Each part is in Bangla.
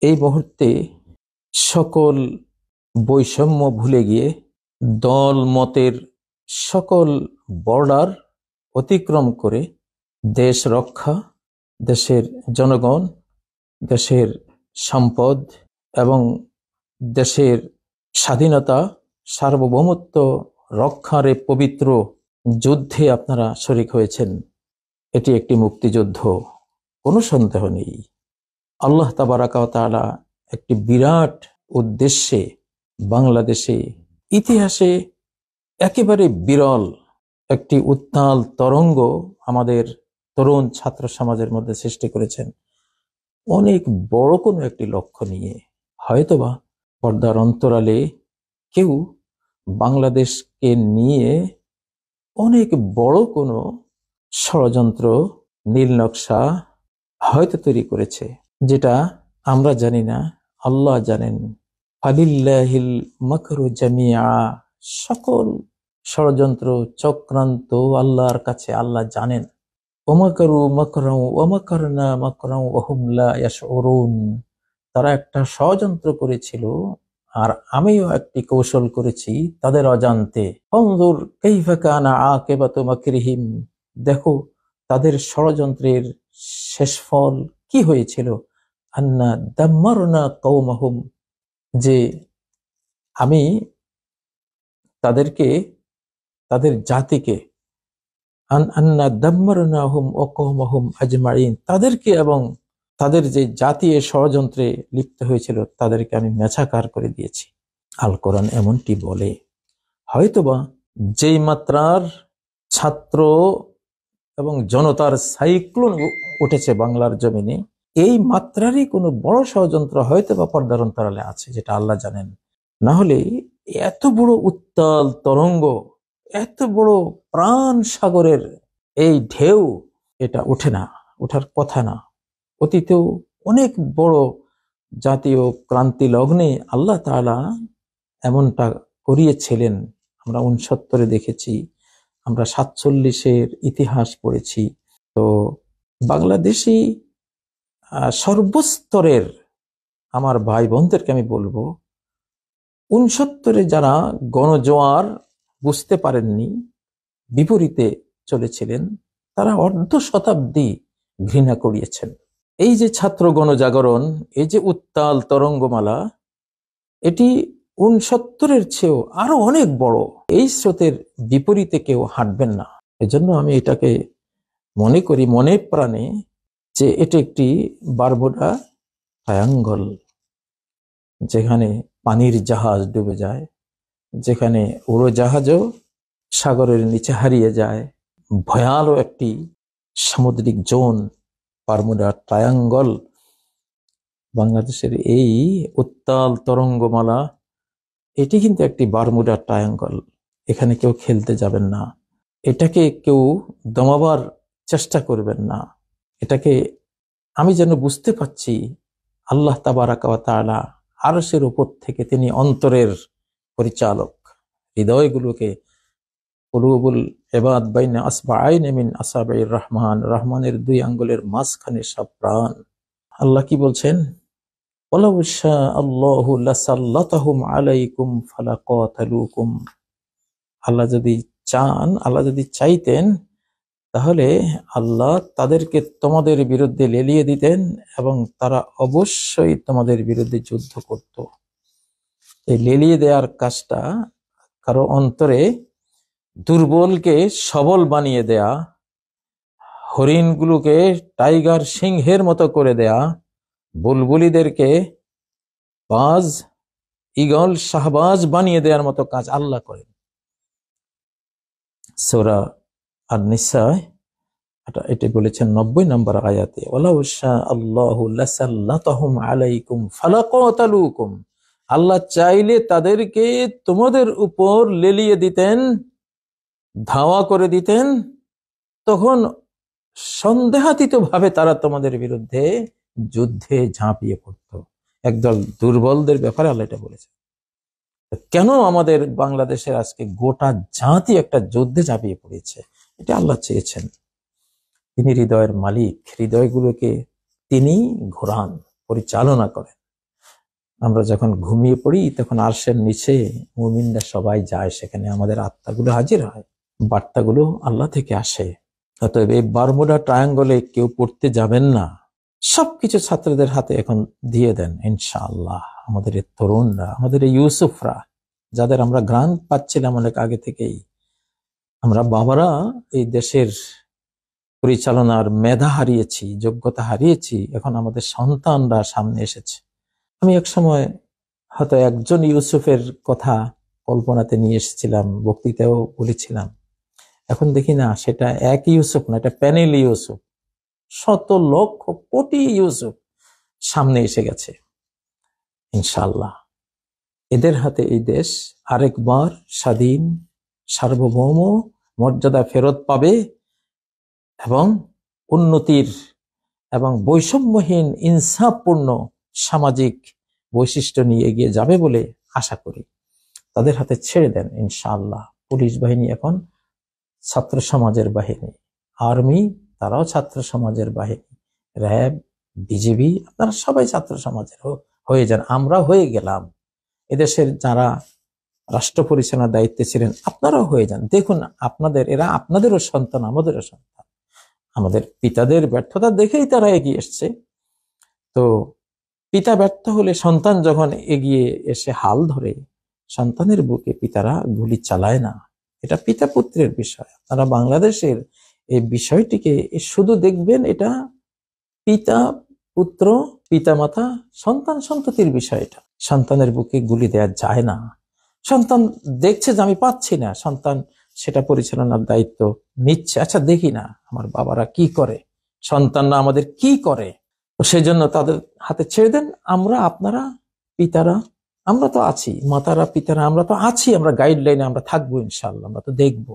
এই মুহূর্তে সকল বৈষম্য ভুলে গিয়ে দল মতের সকল বর্ডার অতিক্রম করে দেশ রক্ষা, দেশের জনগণ, দেশের সম্পদ এবং দেশের স্বাধীনতা সার্বভৌমত্ব রক্ষার এই পবিত্র যুদ্ধে আপনারা শরীক হয়েছেন। এটি একটি মুক্তিযুদ্ধ, কোনো সন্দেহ নেই। আল্লাহ তাবারাকা ওয়া তাআলা একটি বিরাট উদ্দেশ্যে বাংলাদেশে ইতিহাসে একেবারে বিরল একটি উত্তাল তরঙ্গ আমাদের তরুণ ছাত্র সমাজের মধ্যে সৃষ্টি করেছেন অনেক বড় কোনো একটি লক্ষ্য নিয়ে। হয়তোবা পর্দার অন্তরালে কেউ বাংলাদেশকে নিয়ে অনেক বড় কোনো ষড়যন্ত্র নীল নকশা হয়তো তৈরি করেছে, যেটা আমরা জানি না, আল্লাহ জানেন। ফালিল্লাহিল মাকরু জামিআ, সকল ষড়যন্ত্র চক্রান্ত আল্লাহর কাছে, আল্লাহ জানেন। ওমাকারু মাকরাউ ওয়া মাকারনা মাকরাউ ওয়া হুম লা ইয়াশউরুন, তারা একটা ষড়যন্ত্র করেছিল আর আমিও একটি কৌশল করেছি তাদের অজান্তে। ফানজুর কাইফা কানা আকিবাতু মাকরিহিম, দেখো তাদের ষড়যন্ত্রের শেষ ফল কি হয়েছিল। আন্না দাম্মারনা কওমাহুম, যে আমি তাদেরকে, তাদের জাতিকে, আন্না দাম্মারনাহুম ওয়া কওমাহুম আজমাইন, তাদেরকে এবং তাদের যে জাতি ষড়যন্ত্রে লিপ্ত হয়েছিল তাদেরকে আমি মেছাকার করে দিয়েছি। আল কোরআন এমনটি বলে। হয়তোবা যেই মাত্রার ছাত্র এবং জনতার সাইক্লোন উঠেছে বাংলার জমিনে, এই মাত্রারই কোনো বড় ষড়যন্ত্র হয়তোবা পর্দার অন্তরালে আছে, যেটা আল্লাহ জানেন। না হলে এত বড় উত্তাল তরঙ্গ, এত বড় প্রাণ সাগরের এই ঢেউ, এটা ওঠে না, ওঠার কথা না। অতীতেও অনেক বড় জাতীয় ক্রান্তি লগ্নে আল্লাহ তাআলা এমনটা করিয়েছিলেন। আমরা ৬৯ দেখেছি, আমরা ৪৭-এর ইতিহাস পড়েছি। তো বাংলাদেশি সর্বস্তরের আমার ভাই বোনদেরকে আমি বলবো, ৬৯-এ যারা গণজোয়ার বুঝতে পারেননি, বিপরীতে চলেছিলেন, তারা অর্ধ শতাব্দী ঘৃণা করিয়েছেন। এই যে ছাত্র গণজাগরণ, এই যে উত্তাল তরঙ্গমালা, এটি ৬৯-এর চেয়েও আরো অনেক বড়। এই স্রোতের বিপরীতে কেউ হাঁটবেন না। এজন্য আমি এটাকে মনে করি মনে প্রাণে যে এটি একটি বারমুডা ট্রায়াঙ্গল, যেখানে পানির জাহাজ ডুবে যায়, যেখানে উড়োজাহাজও সাগরের নিচে হারিয়ে যায়। ভয়ালো একটি সামুদ্রিক জোন বারমুডা ট্রায়াঙ্গল। বাংলাদেশের এই উত্তাল তরঙ্গমালা, এটি কিন্তু একটি বারমুডা ট্রায়াঙ্গল। এখানে কেউ খেলতে যাবেন না, এটাকে কেউ দমাবার চেষ্টা করবেন না। এটাকে আমি যেন বুঝতে পাচ্ছি আল্লাহ তাবারাকা ওয়া তাআলা আরশের উপর থেকে তিনি অন্তরের পরিচালক, হৃদয়গুলোকে, কুলুবুল ইবাদ বাইনা আসবাআইন মিন আসাবির রহমান, রহমানের ২ আঙ্গুলের মাঝখানে সব প্রাণ। আল্লাহ কি বলছেন? ওয়ালাউ শাআল্লাহু লাসাল্লাতাহুম আলাইকুম ফালাকাতালুকুম, আল্লাহ যদি চান, আল্লাহ যদি চাইতেন, তাহলে আল্লাহ তাদেরকে তোমাদের বিরুদ্ধে লেলিয়ে দিতেন এবং তারা অবশ্যই তোমাদের বিরুদ্ধে যুদ্ধ করত। এই লেলিয়ে দেওয়ার কাজটা কারো অন্তরে দুর্বলকে সবল বানিয়ে দেয়া, হরিণগুলোকে টাইগার সিংহের মতো করে দেয়া, বুলবুলিদেরকে বাজ ঈগল শাহবাজ বানিয়ে দেওয়ার মতো কাজ আল্লাহ করেন। সূরা আর-নিসা এটি বলেছেন ৯০ নম্বর আয়াতে, ওয়ালাউ শাআল্লাহু লাসাল্লাতাহুম আলাইকুম ফালাকাতালুকুম, আল্লাহ চাইলে তাদেরকে তোমাদের উপর লেলিয়ে দিতেন, ধাওয়া করে দিতেন, তখন সন্দেহাতীত ভাবে তারা তোমাদের বিরুদ্ধে যুদ্ধে ঝাঁপিয়ে পড়ত। একদল দুর্বলদের ব্যাপারে আল্লাহ এটা বলেছে। কেন আমাদের বাংলাদেশের আজকে গোটা জাতি একটা যুদ্ধে ঝাঁপিয়ে পড়েছে? এটা আল্লাহ চেয়েছেন। তিনি হৃদয়ের মালিক, হৃদয়গুলোকে তিনি ঘোরান, পরিচালনা করেন। আমরা যখন ঘুমিয়ে পড়ি তখন আরশের নিচে মুমিনরা সবাই যায়, সেখানে আমাদের আত্মাগুলো হাজির হয়, বার্তাগুলো আল্লাহ থেকে আসে। অতএব এই বারমুডা ট্রায়াঙ্গলে কেউ পড়তে যাবেন না, সবকিছু ছাত্রদের হাতে এখন দিয়ে দেন ইনশাআল্লাহ। আমাদের এই তরুণরা, আমাদের এই ইউসুফরা, যাদের আমরা গ্রাণ পাচ্ছিলাম অনেক আগে থেকেই, আমরা বাবারা এই দেশের পরিচালনার মেধা হারিয়েছি, যোগ্যতা হারিয়েছি, এখন আমাদের সন্তানরা সামনে এসেছে। আমি এক সময় হয়তো একজন ইউসুফের কথা কল্পনাতে নিয়ে এসেছিলাম, বক্তৃতাও বলেছিলাম। এখন দেখি না, সেটা এক ইউসুফ না, এটা প্যানেল ইউসুফ, শত লক্ষ কোটি ইউসুফ সামনে এসে গেছে ইনশাআল্লাহ। এদের হাতে এই দেশ আরেকবার স্বাধীন, সার্বভৌম মর্যাদা ফেরত পাবে এবং উন্নতির এবং বৈষম্যহীন ইনসাফপূর্ণ সামাজিক বৈশিষ্ট্য নিয়ে এগিয়ে যাবে বলে আশা করি। তাদের হাতে ছেড়ে দেন ইনশাআল্লাহ। পুলিশ বাহিনী এখন ছাত্র সমাজের বাহিনী, আর্মি তারাও ছাত্র সমাজের বাহিনী, র্যাব, বিজিবি আপনারা সবাই ছাত্র সমাজের হয়ে যান। আমরা হয়ে গেলাম। এদেশের যারা রাষ্ট্র পরিচালনার দায়িত্বে ছিলেন আপনারাও হয়ে যান। দেখুন আপনাদের, এরা আপনাদেরও সন্তান, আমাদেরও সন্তান। আমাদের পিতাদের ব্যর্থতা দেখেই তারা এগিয়ে এসছে। তো পিতা ব্যর্থ হলে সন্তান যখন এগিয়ে এসে হাল ধরে, সন্তানের বুকে পিতারা গুলি চালায় না। এটা পিতা পুত্রের বিষয়। আপনারা বাংলাদেশের এই বিষয়টিকে শুধু দেখবেন, এটা পিতা পুত্র, পিতা মাতা, সন্তান সন্ততির বিষয়। এটা সন্তানের বুকে গুলি দেয়া যায় না। সন্তান দেখছে যে আমি পাচ্ছি না, সন্তান সেটা পরিচালনার দায়িত্ব নিচ্ছে। আচ্ছা দেখি না আমার বাবারা কি করে, সন্তানরা আমাদের কি করে, সেই জন্য তাদের হাতে ছেড়ে দেন। আমরা, আপনারা, পিতারা, আমরা তো আছি, মাতারা, পিতারা, আমরা তো আছি, আমরা গাইডলাইনে আমরা থাকবো ইনশাআল্লাহ, আমরা তো দেখবো।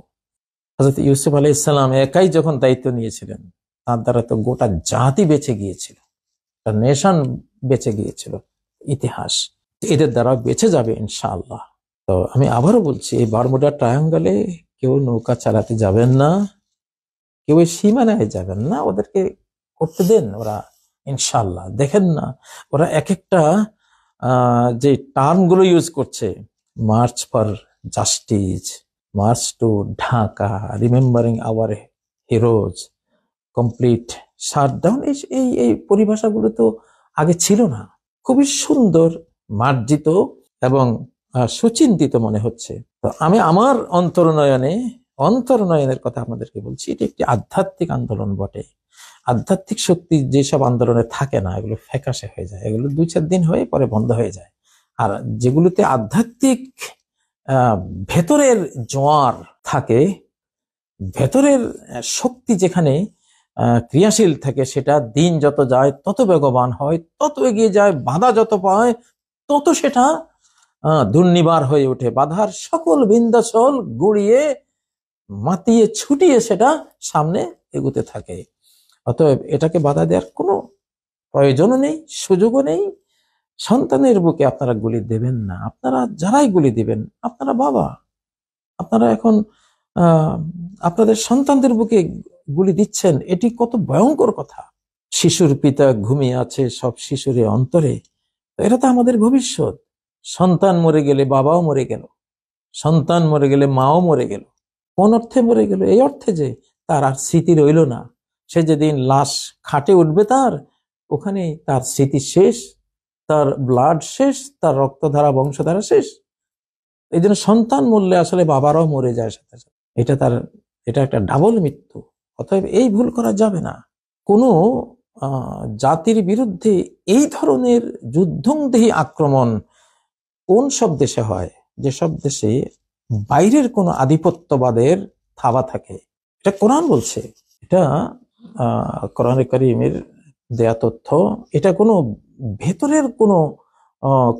হযরত ইউসুফ আলাইহিস সালাম একাই যখন দায়িত্ব নিয়েছিলেন, তার দ্বারা তো গোটা জাতি বেঁচে গিয়েছিল, একটা নেশন বেঁচে গিয়েছিল, ইতিহাস এদের দ্বারা বেঁচে যাবে ইনশাআল্লাহ। তো আমি আবারও বলছি, এই বারমুডা ট্রায়াঙ্গলে কেউ নৌকা চালাতে যাবেন না, কেউ সীমানায় যাবেন না, ওদেরকে করতে দেন। ওরা ইনশাআল্লাহ, দেখেন না ওরা এক একটা যে টার্ম গুলো ইউজ করছে, march for justice, march to Dhaka, remembering our heroes, complete shutdown, এই এই পরিভাষাগুলো তো আগে ছিল না। খুবই সুন্দর, মার্জিত এবং সুচিন্তিত মনে হচ্ছে। তো আমি আমার অন্তর্নয়নের কথা আপনাদেরকে বলছি। এটি একটি আধ্যাত্মিক আন্দোলন বটে। আধ্যাত্মিক শক্তি যেসব আন্দোলনে থাকে না, এগুলো ফ্যাকাশে হয়ে যায়, এগুলো 2-4 দিন হয়ে পরে বন্ধ হয়ে যায়। আর যেগুলোতে আধ্যাত্মিক ভেতরের জোয়ার থাকে, ভেতরের শক্তি যেখানে ক্রিয়াশীল থাকে, সেটা দিন যত যায় তত বেগবান হয়, তত এগিয়ে যায়, বাধা যত পায় তত সেটা দুর্নিবার হয়ে ওঠে। বাধার সকল বিন্ধ্যাচল গুড়িয়ে মাতিয়ে ছুটিয়ে সেটা সামনে এগুতে থাকে। অতএব এটাকে বাধা দেওয়ার কোনো প্রয়োজনও নেই, সুযোগও নেই। সন্তানের বুকে আপনারা গুলি দেবেন না। আপনারা যারাই গুলি দিবেন, আপনারা বাবা, আপনারা এখন আপনাদের সন্তানদের বুকে গুলি দিচ্ছেন, এটি কত ভয়ঙ্কর কথা। শিশুর পিতা ঘুমিয়ে আছে সব শিশুর অন্তরে, এরা তো আমাদের ভবিষ্যৎ। সন্তান মরে গেলে বাবাও মরে গেল, সন্তান মরে গেলে মাও মরে গেল। কোন অর্থে মরে গেল? এই অর্থে যে তার আর স্মৃতি রইল না। সে যেদিন লাশ খাটে উঠবে, তার ওখানে তার স্মৃতি শেষ, তার ব্লাড শেষ, তার রক্তধারা বংশধারা শেষ। এই জন্য সন্তান মরলে আসলে বাবারাও মরে যায় সাথে সাথে। এটা একটা ডাবল মৃত্যু। অতএব এই ভুল করা যাবে না। কোনো জাতির বিরুদ্ধে এই ধরনের যুদ্ধংদেহী আক্রমণ কোন সব দেশে হয়? যেসব দেশে বাইরের কোনো আধিপত্যবাদের থাবা থাকে। এটা কোরআন বলছে, এটা কোরআনে কারীমের দেয়া তথ্য। এটা কোনো ভেতরের কোনো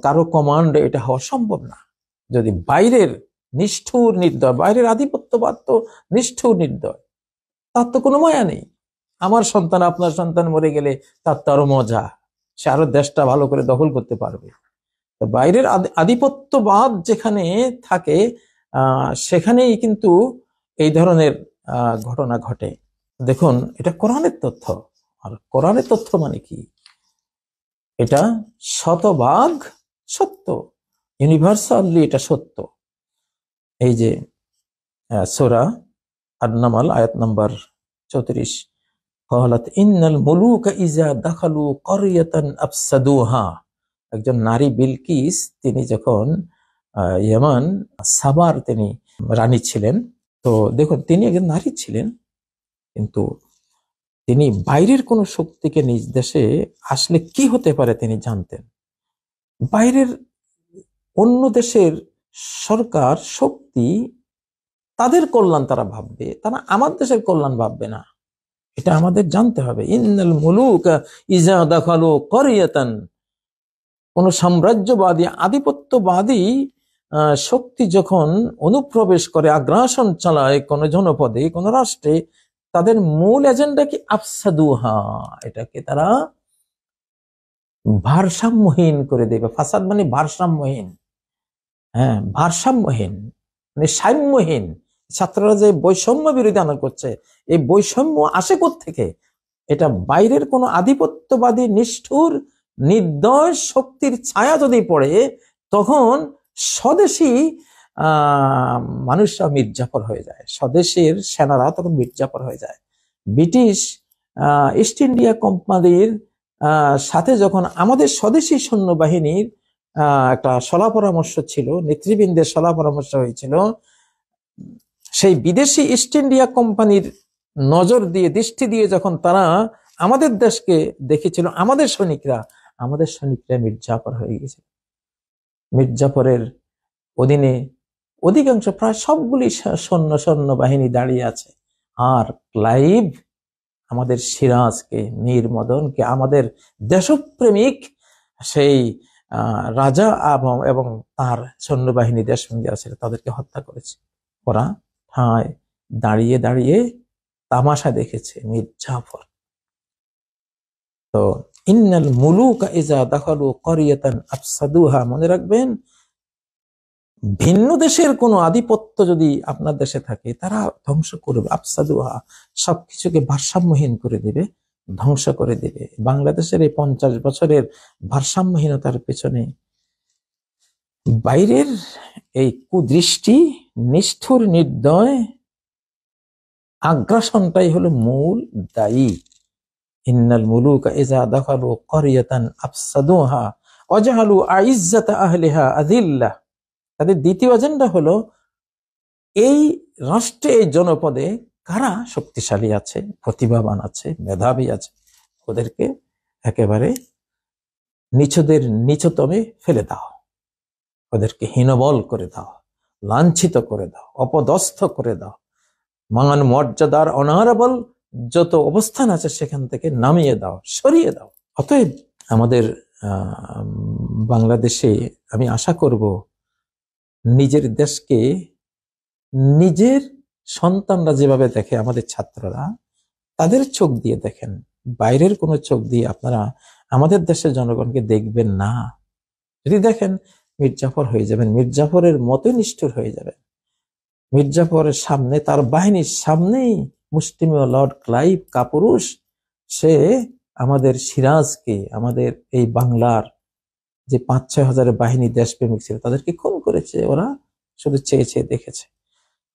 কারো কমান্ড এটা হওয়া সম্ভব না। যদি বাইরের নিষ্ঠুর নির্দয়, বাইরের আধিপত্যবাদ তো নিষ্ঠুর নির্দয়, তার তো কোনো মায়া নেই। আমার সন্তান, আপনার সন্তান মরে গেলে তার তো আরো মজা, সে আরো দেশটা ভালো করে দখল করতে পারবে। তো বাইরের আধিপত্যবাদ যেখানে থাকে, সেখানেই কিন্তু এই ধরনের ঘটনা ঘটে। দেখুন, এটা কোরআনের তথ্য। আর কোরআনের তথ্য মানে কি? এটা শতভাগ সত্য, ইউনিভার্সালি এটা সত্য। এই যে সূরা আন-নামল আয়াত নাম্বার 34, ক্বালাত ইন্নাল মুলুকা ইযা দাখালু ক্বরিয়াতান আফসাদুহা। একজন নারী বিলকিস, তিনি যখন ইয়ামান সাবার তিনি রানী ছিলেন। তো দেখুন, তিনি একজন নারী ছিলেন, কিন্তু তিনি বাইরের কোন শক্তিকে নিজ দেশে আসলে কি হতে পারে তিনি জানতেন। বাইরের অন্য দেশের সরকার শক্তি, তাদের কল্যাণ তারা ভাববে, তারা আমার দেশের কল্যাণ ভাববে না। এটা আমাদের জানতে হবে। ইন্নাল মুলুকা ইযা দাখালু ক্বরিয়াতান, কোন সাম্রাজ্যবাদী আধিপত্যবাদী শক্তি যখন অনুপ্রবেশ করে, আগ্রাসন চালায় কোন জনপদে, কোন রাষ্ট্রে, তাদের মূল এজেন্ডা কি? আফসাদুহা, এটাকে তারা ভারসাম্যহীন করে দেবে। ফাসাদ মানে ভারসাম্যহীন, হ্যাঁ, ভারসাম্যহীন মানে সাম্যহীন। ছাত্ররা যে বৈষম্য বিরোধী আন্দোলন করছে, এই বৈষম্য আসে কোত্থেকে? এটা বাইরের কোন আধিপত্যবাদী নিষ্ঠুর নির্দয় শক্তির ছায়া যদি পড়ে, তখন স্বদেশী মানুষরা মির্জাফর হয়ে যায়, স্বদেশের সেনারা তখন মির্জাফর হয়ে যায়। ব্রিটিশ ইস্ট ইন্ডিয়া কোম্পানির সাথে যখন আমাদের স্বদেশী সৈন্যবাহিনীর একটা সলা পরামর্শ ছিল, নেতৃবৃন্দের সলা পরামর্শ হয়েছিল, সেই বিদেশি ইস্ট ইন্ডিয়া কোম্পানির নজর দিয়ে, দৃষ্টি দিয়ে যখন তারা আমাদের দেশকে দেখেছিল, আমাদের সৈনিকরা মির্জাফর হয়ে গেছে। মির্জাফরের অধীনে অধিকাংশ, প্রায় সবগুলি সৈন্যবাহিনী দাঁড়িয়ে আছে। আর ক্লাইভ আমাদের সিরাজকে, মীর মদনকে, আমাদের দেশপ্রেমিক সেই রাজা এবং তার সৈন্যবাহিনী দেশবন্দী আছে, তাদেরকে হত্যা করেছে। ওরা ঠায় দাঁড়িয়ে দাঁড়িয়ে তামাশা দেখেছে মির্জাফর। তো ইন্নাল মুলুকা ইযা দাখালু ক্বরিয়াতান আফসাদুহা, মনে রাখবেন, ভিন্ন দেশের কোন আধিপত্য যদি আপনার দেশে থাকে, তারা ধ্বংস করবে। আফসাদুহা, সবকিছুকে ভারসাম্যহীন করে দিবে, ধ্বংস করে দিবে। বাংলাদেশের এই 50 বছরের ভারসাম্যহীনতার পেছনে বাইরের এই কুদৃষ্টি, নিষ্ঠুর নির্দয় আগ্রাসনটাই হলো মূল দায়ী। ইন্নাল মুলুকা ইযা দাখালু ক্বরিয়াতান আফসাদুহা ওয়াজআলু আইজ্জাতা আহলিহা আযিল্লাহ। তাদের দ্বিতীয় এজেন্ডা হলো, এই রাষ্ট্রে, এই জনপদে কারা শক্তিশালী আছে, প্রতিভাবান আছে, মেধাবী আছে, ওদেরকে একেবারে নিচদের নিচতমে ফেলে দাও, ওদেরকে হীনবল করে দাও, লাঞ্ছিত করে দাও, অপদস্থ করে দাও, মান মর্যাদার অনারেবল যত অবস্থান আছে সেখান থেকে নামিয়ে দাও, সরিয়ে দাও। অতএব আমাদের বাংলাদেশে আমি আশা করব, নিজের দেশকে নিজের সন্তানরা যেভাবে দেখে, আমাদের ছাত্ররা তাদের চোখ দিয়ে দেখেন, বাইরের কোনো চোখ দিয়ে আপনারা আমাদের দেশের জনগণকে দেখবেন না। যদি দেখেন, মির্জাফর হয়ে যাবেন, মির্জাফরের মতোই নিষ্ঠুর হয়ে যাবেন। মির্জাফরের সামনে, তার বাহিনীর সামনেই মুষ্টিমেয় লর্ড ক্লাইভ কাপুরুষ, সে আমাদের সিরাজকে, আমাদের এই বাংলার যে 5-6 হাজারের বাহিনী দেশপ্রেমিক ছিল, তাদেরকে খুন করেছে। ওরা শুধু চেয়ে চেয়ে দেখেছে।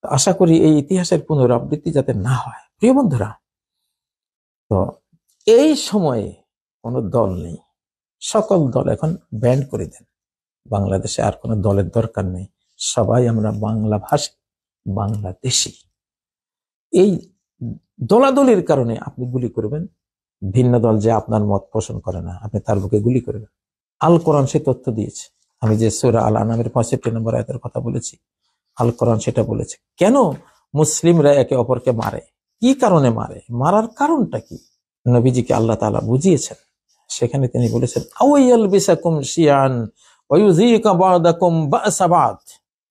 আশা করি এই ইতিহাসের পুনরাবৃত্তি যাতে না হয়। প্রিয় বন্ধুরা, তো এই সময়ে কোনো দল নেই, সকল দল এখন ব্যান্ড করে দেন। বাংলাদেশে আর কোনো দলের দরকার নেই, সবাই আমরা বাংলা ভাষী, বাংলাদেশী। এই দলাদলির কারণে আপনি গুলি করবেন, ভিন্ন দল যে আপনার মত পোষণ করে না, আপনি তার বুকে গুলি করবেন। আল কোরআন সে তথ্য দিয়েছে। আমি যে সূরা আল আনামের 65 নম্বর আয়াতের কথা বলেছি, আল কোরআন সেটা বলেছে। কেন মুসলিমরা একে অপরকে মারে, কি কারণে মারে, মারার কারণটা কি, নবীজিকে আল্লাহ তাআলা বুঝিয়েছেন। সেখানে তিনি বলেছেন, আওয়াইয়াল বিসাকুম শিয়ান ওয়া ইউযিকা বা'দাকুম বা'সা বা'দ।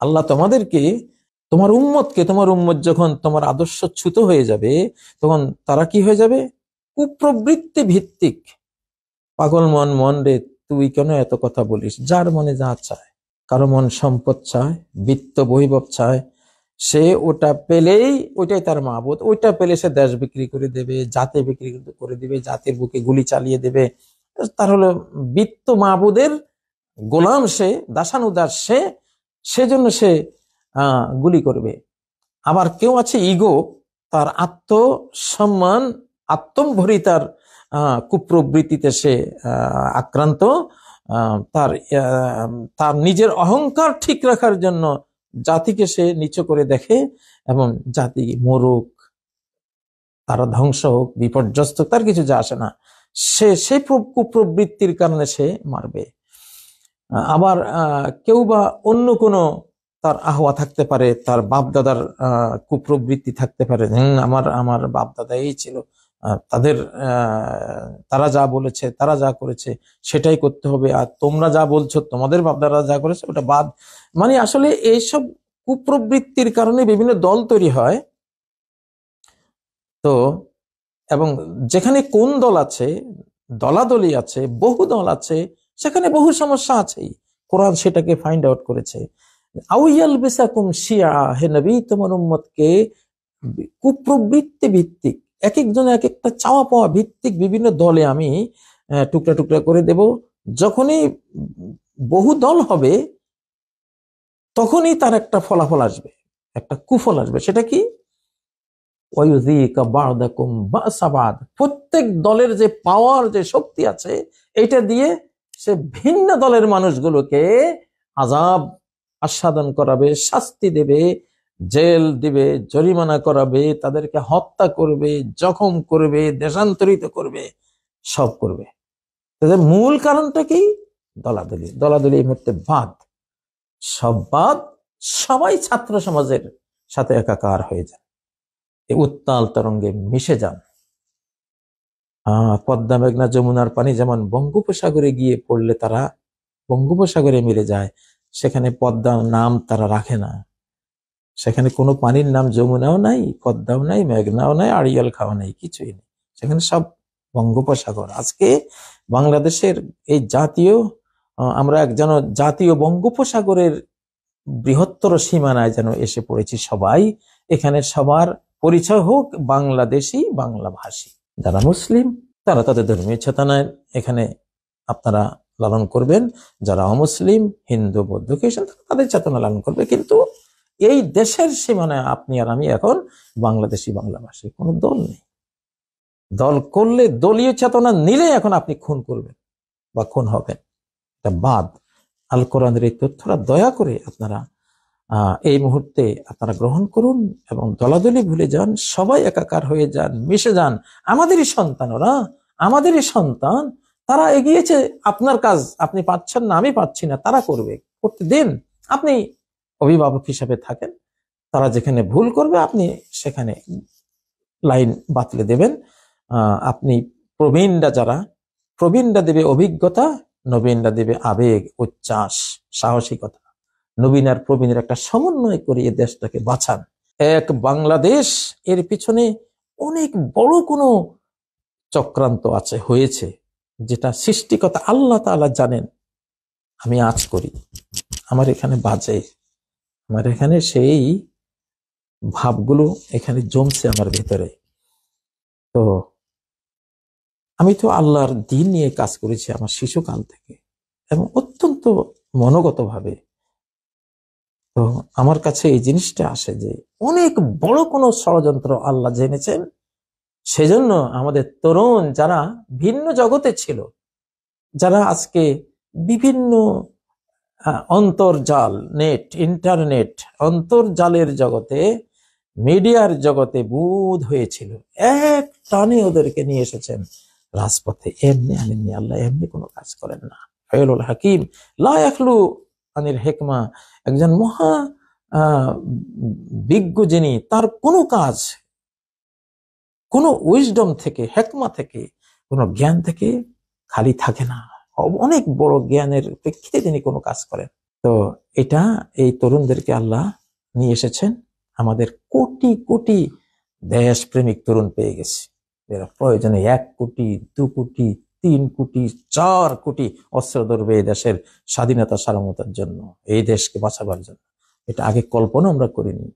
আল্লাহ তোমাদেরকে, তোমার উম্মত যখন তোমার আদর্শচ্যুত হয়ে যাবে, তখন তারা কি হয়ে যাবে? কুপ্রবৃত্তি ভিত্তিক। পাগল মন রে, তুই কেন এত কথা বলিস? যার মনে যা চায়, কারো মন সম্পদ চায়, বিত্ত বৈভব চায়, সে ওটা পেলেই ওইটাই তার মাবুদ, ওইটা পেলে সে দেশ বিক্রি করে দেবে, জাতি বিক্রি করে দেবে, জাতির বুকে গুলি চালিয়ে দেবে। তার হলো বিত্ত মাবুদের গোলাম সে, দাসানুদাস সে, সেজন্য সে গুলি করবে। আবার কেউ আছে ইগো, তার আত্মসম্মান, আত্মম্ভরিতার কুপ্রবৃত্তিতে সে আক্রান্ত, তার তার নিজের অহংকার ঠিক রাখার জন্য জাতিকে সে নিচু করে দেখে এবং জাতি মরুক, তারা ধ্বংস হোক, বিপর্যস্ত, তার কিছু যা আসে না, সে সেই কুপ্রবৃত্তির কারণে সে মারবে। আবার কেউ বা অন্য কোনো তার আহ্বা থাকতে পারে, তার বাপ দাদার কুপ্রবৃত্তি থাকতে পারে, আমার বাপ দাদা এই ছিল, তাদের তারা যা বলেছে, তারা যা করেছে সেটাই করতে হবে, আর তোমরা যা বলছো, তোমাদের বাপ দাদা যা করেছে ওটা বাদ। মানে আসলে এইসব কুপ্রবৃত্তির কারণে বিভিন্ন দল তৈরি হয়। তো এবং যেখানে কোন দল আছে, দলাদলি আছে, বহু দল আছে, সেখানে বহু সমস্যা আছেই। কোরআন সেটাকে ফাইন্ড আউট করেছে। আউয়াল বিসাকুম শিয়া, হে নবী তোমার উম্মতকে কুপ্রবৃত্তি ভিত্তিক, এক একজন এক একটা চাওয়া পাওয়া ভিত্তিক বিভিন্ন দলে আমি টুকরা টুকরা করে দেব। যখনই বহু দল হবে তখনই তার একটা ফলাফল আসবে, একটা কুফল আসবে। সেটা কি? প্রত্যেক দলের যে পাওয়ার, যে শক্তি আছে, এটা দিয়ে সে ভিন্ন দলের মানুষগুলোকে আযাব আস্বাদন করাবে, শাস্তি দেবে, জেল দিবে, জরিমানা করাবে, তাদেরকে হত্যা করবে, জখম করবে, দেশান্তরিত করবে, সব করবে। তাদের মূল কারণটা কি? দলাদলি। দলাদলি এই মুহূর্তে বাদ, সব বাদ, সবাই ছাত্র সমাজের সাথে একাকার হয়ে যায়, উত্তাল তরঙ্গে মিশে যান। পদ্মা, মেঘনা, যমুনার পানি যেমন বঙ্গোপসাগরে গিয়ে পড়লে তারা বঙ্গোপসাগরে মিলে যায়, সেখানে পদ্মার নাম তারা রাখে না, সেখানে কোনো পানির নাম যমুনাও নাই, পদ্মাও নাই, মেঘনাও নাই, আড়িয়াল খাওয়া নেই, কিছুই নেই, সেখানে সব বঙ্গোপসাগর। আজকে বাংলাদেশের এই জাতীয়, আমরা যেন জাতীয় বঙ্গোপসাগরের বৃহত্তর সীমানায় যেন এসে পড়েছি সবাই। এখানে সবার পরিচয় হোক বাংলাদেশি, বাংলা ভাষী। যারা মুসলিম তারা তাদের ধর্মীয় চেতনায় এখানে আপনারা লালন করবেন, যারা অমুসলিম, হিন্দু, বৌদ্ধ, খ্রিস্টান, তাদের চেতনা লালন করবে। কিন্তু এই দেশের সীমানায় আপনি আর আমি এখন বাংলাদেশি, বাংলাভাষী, কোনো দল নেই। দল করলে, দলীয় চেতনা নিলে এখন আপনি খুন করবেন বা খুন হবেন, এটা বাদ। আল কোরআনের এই তথ্যটা দয়া করে আপনারা এই মুহূর্তে আপনারা গ্রহণ করুন এবং দলাদলি ভুলে যান, সবাই একাকার হয়ে যান, মিশে যান। আমাদেরই সন্তান ওরা, আমাদেরই সন্তান, তারা এগিয়েছে, আপনার কাজ আপনি পাচ্ছেন না, আমি পাচ্ছি না, তারা করবে, করতে দিন। আপনি অভিভাবক হিসাবে থাকেন, তারা যেখানে ভুল করবে আপনি সেখানে লাইন বাতলে দেবেন। আপনি প্রবীণরা দেবে অভিজ্ঞতা, নবীনরা দেবে আবেগ, উচ্ছ্বাস, সাহসিকতা। নবীন আর প্রবীণের একটা সমন্বয় করে এই দেশটাকে বাঁচান। এক বাংলাদেশ, এর পিছনে অনেক বড় কোনো চক্রান্ত আছে, হয়েছে, যেটা সৃষ্টিকর্তা আল্লাহ তাআলা জানেন। আমি আজ করি, আমার এখানে বাজে, আমার এখানে সেই ভাবগুলো এখানে জমছে আমার ভেতরে। তো আমি তো আল্লাহর দ্বীন নিয়ে কাজ করেছি আমার শিশুকাল থেকে এবং অত্যন্ত মনোগতভাবে। তো আমার কাছে এই জিনিসটা আসে যে অনেক বড় কোনো ষড়যন্ত্র আল্লাহ জেনেছেন। সেজন্য আমাদের তরুণ যারা ভিন্ন জগতে ছিল, যারা আজকে বিভিন্ন অন্তর্জাল, নেট, ইন্টারনেট, অন্তর্জালের জগতে, মিডিয়ার জগতে বুঁদ হয়েছিল, এক টানে ওদেরকে নিয়ে এসেছেন রাজপথে। এমনি আনেননি, আল্লাহ এমনি কোনো কাজ করেন না। ফায়লুল হাকিম লা ইয়াখলু আনিল হিকমা, একজন মহা বিজ্ঞ যিনি, তার কোনো কাজ কোনো উইজডম থেকে, হেকমা থেকে, কোনো জ্ঞান থেকে খালি থাকে না। অনেক বড় জ্ঞানের প্রেক্ষিতে তিনি কোনো কাজ করেন। তো এটা এই তরুণদেরকে আল্লাহ নিয়ে এসেছেন। আমাদের কোটি কোটি দেশপ্রেমিক তরুণ পেয়ে গেছে, এরা প্রয়োজনে 1 কোটি, 2 কোটি, 3 কোটি, 4 কোটি অস্ত্র ধরবে এই দেশের স্বাধীনতা সার্বভৌমতার জন্য, এই দেশকে বাঁচাবার জন্য। এটা আগে কল্পনা আমরা করিনি।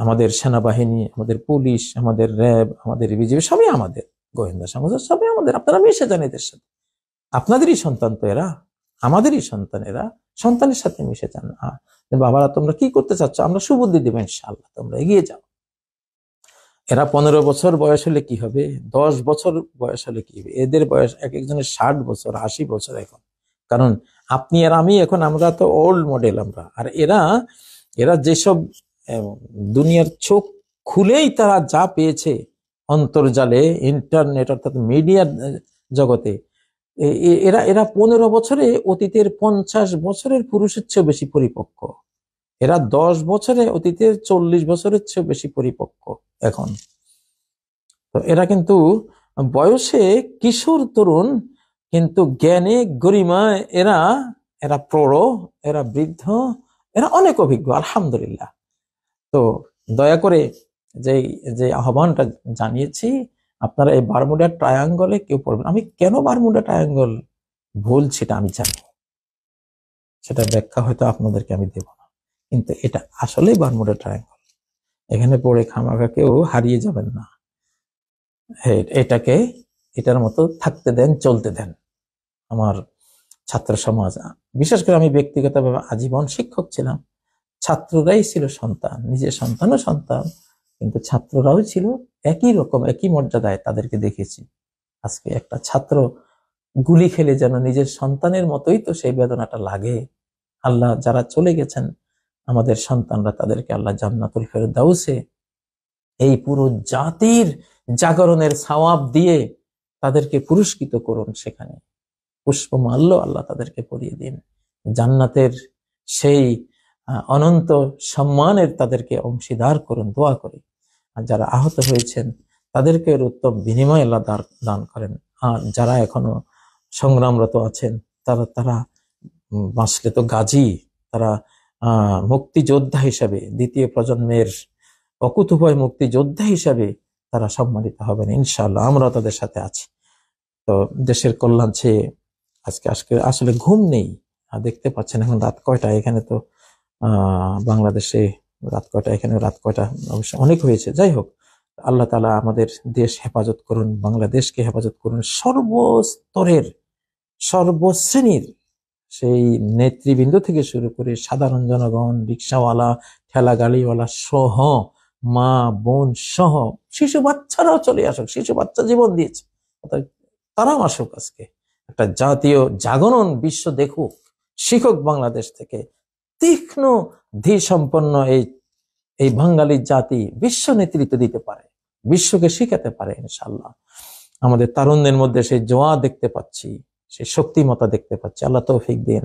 আমাদের সেনাবাহিনী, আমাদের পুলিশ, আমাদের র্যাব, আমাদের বিজিবি, সবই আমাদের, গোয়েন্দা সংস্থা সবই আমাদের। আপনারা মিশে যান এদের সাথে, আপনাদেরই সন্তান তো এরা। আমাদেরই সন্তানেরা সন্তানের সাথে মিশে যান। যে বাবারা তোমরা কি করতে চাচ্ছ, আমরা সুবুদ্ধি দেবো ইনশাআল্লাহ, তোমরা এগিয়ে যাও। এরা 15 বছর বয়স হলে কি হবে, 10 বছর বয়স হলে কি হবে, এদের বয়স এক একজনের 60 বছর 80 বছর এখন। কারণ আপনি আর আমি এখন, আমরা তো ওল্ড মডেল আমরা, আর এরা এরা যেসব দুনিয়ার চোখ খুলেই তারা যা পেয়েছে অন্তর্জালে, ইন্টারনেট অর্থাৎ মিডিয়ার জগতে, এরা এরা 15 বছরে অতীতের 50 বছরের পুরুষের চেয়ে বেশি পরিপক্ক। এরা 10 বছরে অতীতের 40 বছরের চেয়ে বেশি পরিপক্ক এখন। তো এরা কিন্তু বয়সে কিশোর তরুণ, কিন্তু জ্ঞানে গরিমায় এরা এরা প্রৌঢ়, এরা বৃদ্ধ, এরা অনেক অভিজ্ঞ আলহামদুলিল্লাহ। তো দয়া করে যে যে আহ্বানটা জানিয়েছি, আপনারা এই বারমুডা ট্রায়াঙ্গলে কেউ পড়বেন। আমি কেন বারমুডা ট্রায়াঙ্গল বলছি সেটা আমি জানি, সেটা ব্যাখ্যা হয়তো আপনাদেরকে আমি দেব না, কিন্তু এটা আসলেই বারমুডা ট্রায়াঙ্গল। এখানে পড়ে খামাখা কেউ হারিয়ে যাবেন না। এটাকে এটার মতো থাকতে দেন, চলতে দেন। আমার ছাত্র সমাজ, বিশেষ করে আমি ব্যক্তিগতভাবে আজীবন শিক্ষক ছিলাম, ছাত্ররাই ছিল সন্তান, নিজের সন্তানও সন্তান, কিন্তু ছাত্ররাও ছিল একই রকম, একই মর্যাদায় তাদেরকে দেখেছি। আজকে একটা ছাত্র গুলি খেলে যেন নিজের সন্তানের মতোই তো সেই বেদনাটা লাগে। আল্লাহ যারা চলে গেছেন আমাদের সন্তানরা, তাদেরকে আল্লাহ জান্নাতুল ফেরদাউসে এই পুরো জাতির জাগরণের সওয়াব দিয়ে তাদেরকে পুরস্কৃত করুন। সেখানে পুষ্পমাল্য আল্লাহ তাদেরকে পরিয়ে দিন, জান্নাতের সেই অনন্ত সম্মানের তাদেরকে অংশীদার করুন, দোয়া করি। আর যারা আহত হয়েছেন তাদেরকে উত্তম বিনিময় আল্লাহ দান করেন। আর যারা এখনো সংগ্রামরত আছেন, তারা তারা বাঁচলে তো গাজী, তারা মুক্তিযোদ্ধা হিসাবে, দ্বিতীয় প্রজন্মের অকুতোভয় মুক্তিযোদ্ধা হিসাবে তারা সম্মানিত হবেন ইনশাআল্লাহ। আমরা তাদের সাথে আছি। তো দেশের কল্যাণ চেয়ে আজকে আসলে ঘুম নেই। দেখতে পাচ্ছেন এখন রাত কয়টা, এখানে তো বাংলাদেশে রাত কয়টা, এখানে রাত কয়টা, অবশ্য অনেক হয়েছে। যাই হোক, আল্লাহ তাআলা আমাদের দেশ হেফাজত করুন, বাংলাদেশকে হেফাজত করুন, সর্বস্তরের সর্বশ্রেণীর সেই নেতৃবৃন্দ থেকে শুরু করে সাধারণ জনগণ, রিক্সাওয়ালা, ঠেলা গাড়িওয়ালা সহ, মা বোন সহ, শিশু বাচ্চারাও চলে আসুক। শিশু বাচ্চা জীবন দিয়েছে, তারাও আসুক। আজকে একটা জাতীয় জাগরণ বিশ্ব দেখুক, শিখুক বাংলাদেশ থেকে। তীক্ষ্ণ ধী সম্পন্ন এই বাঙালি জাতি বিশ্ব নেতৃত্ব দিতে পারে, বিশ্বকে শিখাতে পারে ইনশাআল্লাহ। আমাদের তারুণ্যের মধ্যে সেই জোয়া দেখতে পাচ্ছি, সেই শক্তিমত্তা দেখতে পাচ্ছি। আল্লাহ তৌফিক দিন।